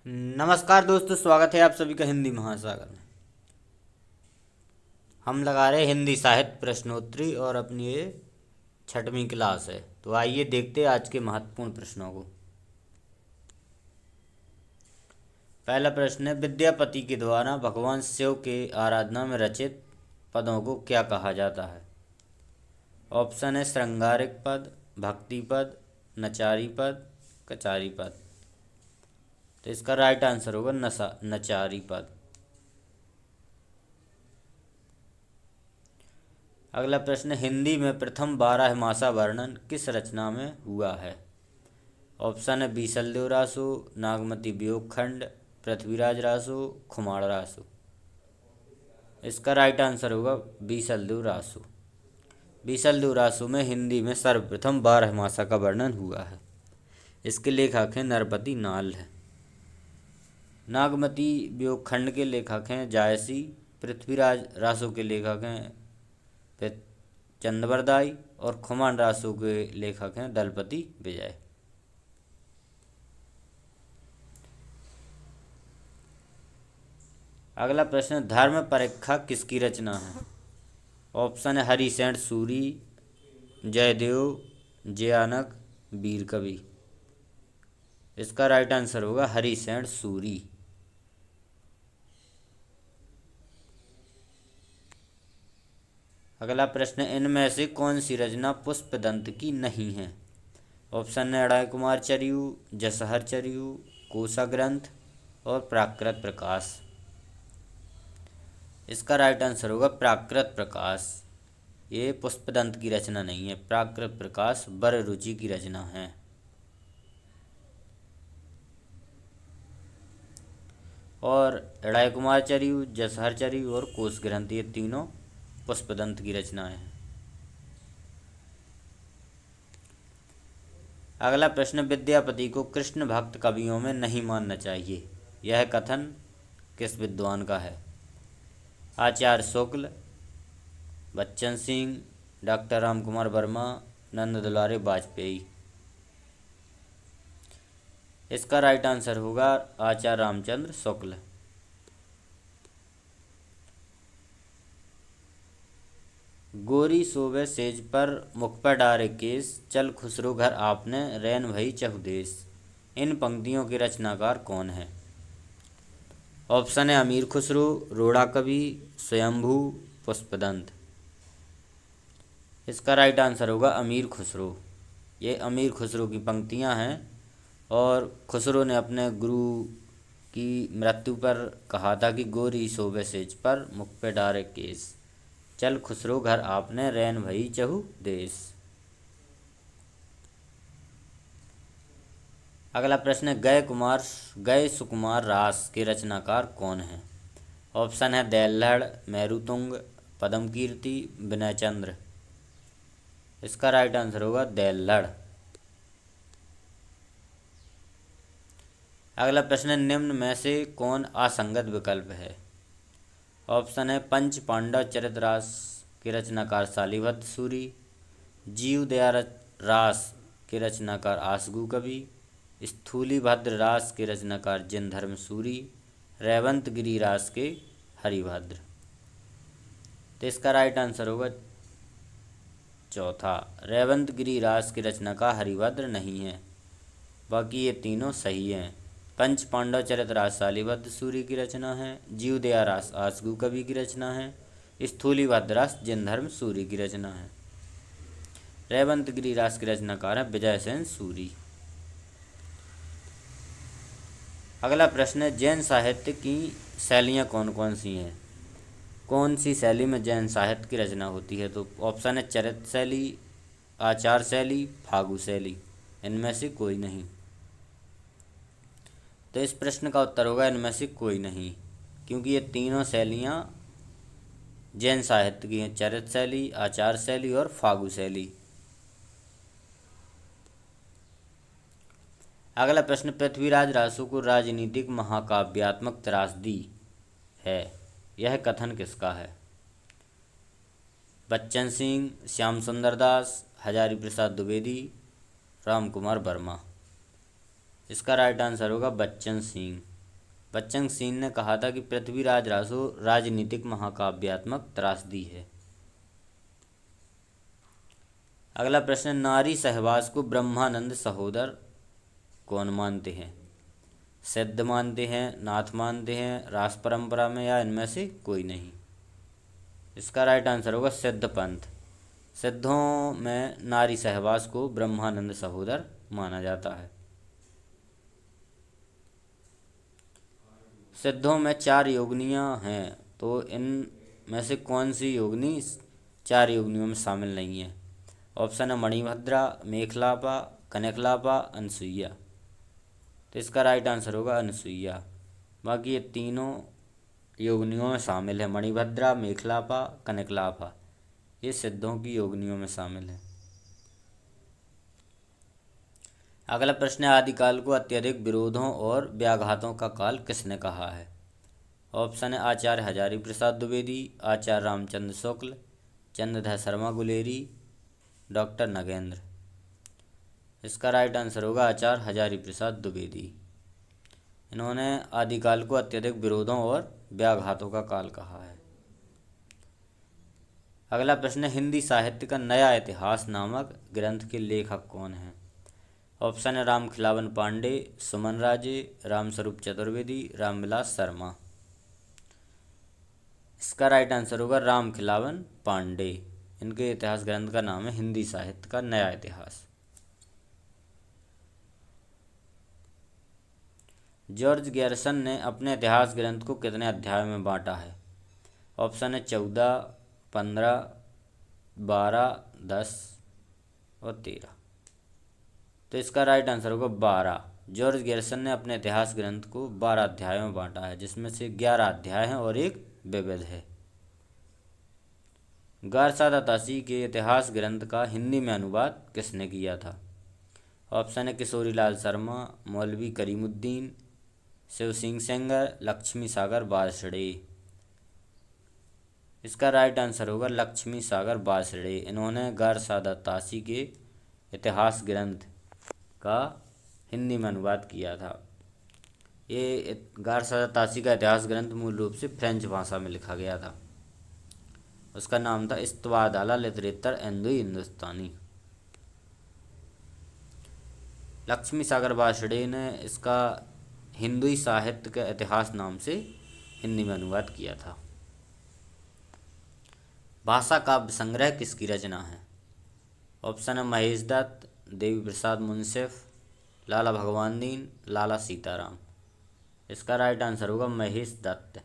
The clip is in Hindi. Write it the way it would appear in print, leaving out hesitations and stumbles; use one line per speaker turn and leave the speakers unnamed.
नमस्कार दोस्तों, स्वागत है आप सभी का हिंदी महासागर में। हम लगा रहे हिंदी साहित्य प्रश्नोत्तरी और अपनी ये 6वीं क्लास है। तो आइए देखते हैं आज के महत्वपूर्ण प्रश्नों को। पहला प्रश्न है, विद्यापति के द्वारा भगवान शिव के आराधना में रचित पदों को क्या कहा जाता है? ऑप्शन है श्रृंगारिक पद, भक्ति पद, नचारी पद, कचारी पद। तो इसका राइट आंसर होगा नचारी पद। अगला प्रश्न, हिंदी में प्रथम 12 मासा वर्णन किस रचना में हुआ है? ऑप्शन है बीसलदेव रासो, नागमती वियोग खंड, पृथ्वीराज रासो, खुमाण रासो। इसका राइट आंसर होगा बीसलदेव रासो। बीसलदेव रासो में हिंदी में सर्वप्रथम 12 मासा का वर्णन हुआ है। इसके लेखक हैं नरपति नाल है। नागमती वियोग खंड के लेखक हैं जायसी। पृथ्वीराज रासो के लेखक हैं चंदवरदाई और खुमान रासो के लेखक हैं दलपति विजय। अगला प्रश्न, धर्म परीक्षा किसकी रचना है? ऑप्शन है हरिसेन सूरी, जयदेव, जयानक, वीर कवि। इसका राइट आंसर होगा हरिसेन सूरी। अगला प्रश्न, इनमें से कौन सी रचना पुष्पदंत की नहीं है? ऑप्शन है अड़ाई कुमार चरियु, जसहर चरियु, कोसा ग्रंथ और प्राकृत प्रकाश। इसका राइट आंसर होगा प्राकृत प्रकाश। ये पुष्पदंत की रचना नहीं है। प्राकृत प्रकाश वर रुचि की रचना है। और अड़ाई कुमार चरियु, जसहर चरियु और कोस ग्रंथ, ये तीनों पुष्पदंत की रचनाएं हैं। अगला प्रश्न, विद्यापति को कृष्ण भक्त कवियों में नहीं मानना चाहिए। यह कथन किस विद्वान का है? आचार्य शुक्ल, बच्चन सिंह, डॉक्टर राम कुमार वर्मा, नंद दुलारे वाजपेयी। इसका राइट आंसर होगा आचार्य रामचंद्र शुक्ल। गोरी सोवे सेज पर मुख पर डारे केस, चल खुसरो घर आपने रैन भई चहुदेश। इन पंक्तियों के रचनाकार कौन है? ऑप्शन है अमीर खुसरो, रोड़ा कवि, स्वयंभू, पुष्पदंत। इसका राइट आंसर होगा अमीर खुसरो। ये अमीर खुसरो की पंक्तियां हैं और खुसरो ने अपने गुरु की मृत्यु पर कहा था कि गोरी सोवे सेज पर मुख पे डारे केस, चल खुसरो घर आपने रैन भई चहु देश। अगला प्रश्न है, गए सुकुमार रास के रचनाकार कौन है? ऑप्शन है देल्हड़, मेरुतुंग, पदम कीर्ति, विनय चंद्र। इसका राइट आंसर होगा देल्हड़। अगला प्रश्न, निम्न में से कौन असंगत विकल्प है? ऑप्शन है पंच पांडव चरित रास के रचनाकार शालिभद्र सूरी, जीव दया रास के रचनाकार आसगु कवि, स्थूलीभद्र रास के रचनाकार जिनधर्म सूरी, रेवंत गिरी रास के हरिभद्र। तो इसका राइट आंसर होगा चौथा, रेवंत गिरी रास की रचनाकार हरिभद्र नहीं है। बाकी ये तीनों सही हैं। पंच पांडव चरित रास शालिभद्र सूरी की रचना है, जीव दया रास आसगु कवि की रचना है, स्थूलीभद्र रास जिनधर्म सूरी की रचना है। रेवंत गिरी रास की रचनाकार है विजय सेन सूरी। अगला प्रश्न है, जैन साहित्य की शैलियाँ कौन कौन सी हैं? कौन सी शैली में जैन साहित्य की रचना होती है? तो ऑप्शन है चरित शैली, आचार शैली, फागु शैली। इनमें से कोई नहीं। तो इस प्रश्न का उत्तर होगा इनमें से कोई नहीं, क्योंकि ये तीनों शैलियाँ जैन साहित्य की हैं, चरित शैली, आचार शैली और फागु शैली। अगला प्रश्न, पृथ्वीराज रासो को राजनीतिक महाकाव्यात्मक त्रासदी है, यह कथन किसका है? बच्चन सिंह, श्याम सुंदर दास, हजारी प्रसाद द्विवेदी, राम कुमार वर्मा। इसका राइट आंसर होगा बच्चन सिंह। बच्चन सिंह ने कहा था कि पृथ्वीराज रासो राजनीतिक महाकाव्यात्मक त्रासदी है। अगला प्रश्न, नारी सहवास को ब्रह्मानंद सहोदर कौन मानते हैं? सिद्ध मानते हैं, नाथ मानते हैं, रास परंपरा में, या इनमें से कोई नहीं? इसका राइट आंसर होगा सिद्ध पंथ। सिद्धों में नारी सहवास को ब्रह्मानंद सहोदर माना जाता है। सिद्धों में 4 योगिनियाँ हैं, तो इन में से कौन सी योगिनी 4 योगिनियों में शामिल नहीं है? ऑप्शन है मणिभद्रा, मेखलापा, कनकलापा, अनसुईया। तो इसका राइट आंसर होगा अनसुईया। बाकी ये तीनों योगिनियों में शामिल है, मणिभद्रा, मेखलापा, कनकलापा, ये सिद्धों की योगिनियों में शामिल है। अगला प्रश्न है, आदिकाल को अत्यधिक विरोधों और व्याघातों का काल किसने कहा है? ऑप्शन है आचार्य हजारी प्रसाद द्विवेदी, आचार्य रामचंद्र शुक्ल, चंद्रधर शर्मा गुलेरी, डॉक्टर नगेंद्र। इसका राइट आंसर होगा आचार्य हजारी प्रसाद द्विवेदी। इन्होंने आदिकाल को अत्यधिक विरोधों और व्याघातों का काल कहा है। अगला प्रश्न है, हिंदी साहित्य का नया इतिहास नामक ग्रंथ के लेखक कौन हैं? ऑप्शन है राम खिलावन पांडे, सुमन राजे, रामस्वरूप चतुर्वेदी, रामविलास शर्मा। इसका राइट आंसर होगा राम खिलावन पांडे। इनके इतिहास ग्रंथ का नाम है हिंदी साहित्य का नया इतिहास। जॉर्ज गैरिसन ने अपने इतिहास ग्रंथ को कितने अध्यायों में बांटा है? ऑप्शन है 14, 15, 12, 10 और 13। तो इसका राइट आंसर होगा 12। जॉर्ज गैरिसन ने अपने इतिहास ग्रंथ को 12 अध्यायों में बांटा है, जिसमें से 11 अध्याय हैं और एक विविध है। गारसादा तासी के इतिहास ग्रंथ का हिंदी में अनुवाद किसने किया था? ऑप्शन है किशोरी लाल शर्मा, मौलवी करीमुद्दीन, शिव सिंह सेंगर, लक्ष्मी सागर बासड़े। इसका राइट आंसर होगा लक्ष्मी सागर बासड़े। इन्होंने गारसादा तासी के इतिहास ग्रंथ का हिंदी में अनुवाद किया था। ये गारसादा तासी का इतिहास ग्रंथ मूल रूप से फ्रेंच भाषा में लिखा गया था। उसका नाम था इस्तवादाला लिटरेचर इंडो हिंदुस्तानी। लक्ष्मी सागर बासड़े ने इसका हिंदुई साहित्य के इतिहास नाम से हिंदी में अनुवाद किया था। भाषा काव्य संग्रह किसकी रचना है? ऑप्शन है महेश दत्त, देवी प्रसाद मुंसिफ, लाला भगवान दीन, लाला सीताराम। इसका राइट आंसर होगा महेश दत्त।